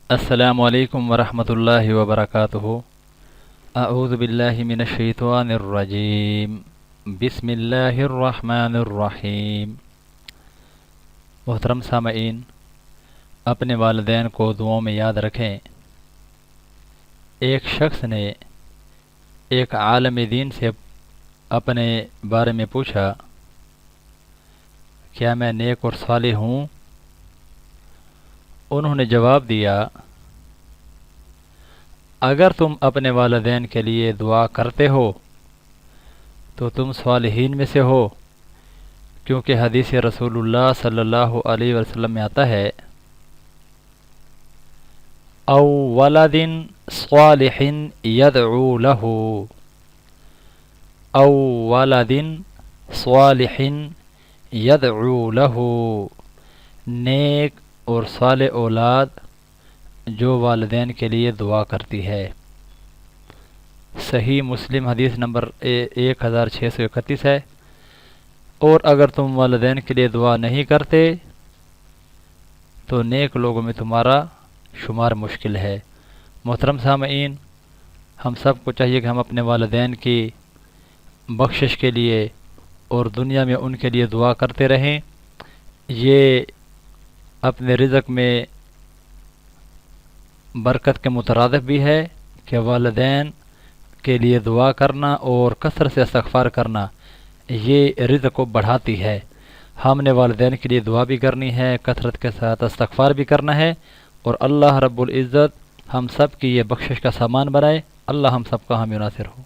السلام علیکم ورحمۃ اللہ وبرکاتہ۔ اعوذ باللہ من الشیطان الرجیم، بسم اللہ الرحمن الرحیم۔ محترم سامعین، اپنے والدین کو دعاؤں میں یاد رکھیں۔ ایک شخص نے ایک عالم دین سے اپنے بارے میں پوچھا، کیا میں نیک اور صالح ہوں؟ انہوں نے جواب دیا، اگر تم اپنے والدین کے لیے دعا کرتے ہو تو تم صالحین میں سے ہو، کیونکہ حدیث رسول اللہ صلی اللہ علیہ وسلم میں آتا ہے، او ولد صالح یدعو له، او ولد صالح یدعو له، نیک اور صالح اولاد جو والدین کے لیے دعا کرتی ہے۔ صحیح مسلم حدیث نمبر 1631 ہے۔ اور اگر تم والدین کے لیے دعا نہیں کرتے تو نیک لوگوں میں تمہارا شمار مشکل ہے۔ محترم سامعین، ہم سب کو چاہیے کہ ہم اپنے والدین کی بخشش کے لیے اور دنیا میں ان کے لیے دعا کرتے رہیں۔ یہ اپنے رزق میں برکت کے مترادف بھی ہے کہ والدین کے لیے دعا کرنا اور کثرت سے استغفار کرنا یہ رزق کو بڑھاتی ہے۔ ہم نے والدین کے لیے دعا بھی کرنی ہے، کثرت کے ساتھ استغفار بھی کرنا ہے، اور اللہ رب العزت ہم سب کی یہ بخشش کا سامان بنائے۔ اللہ ہم سب کا حامی و ناصر ہو۔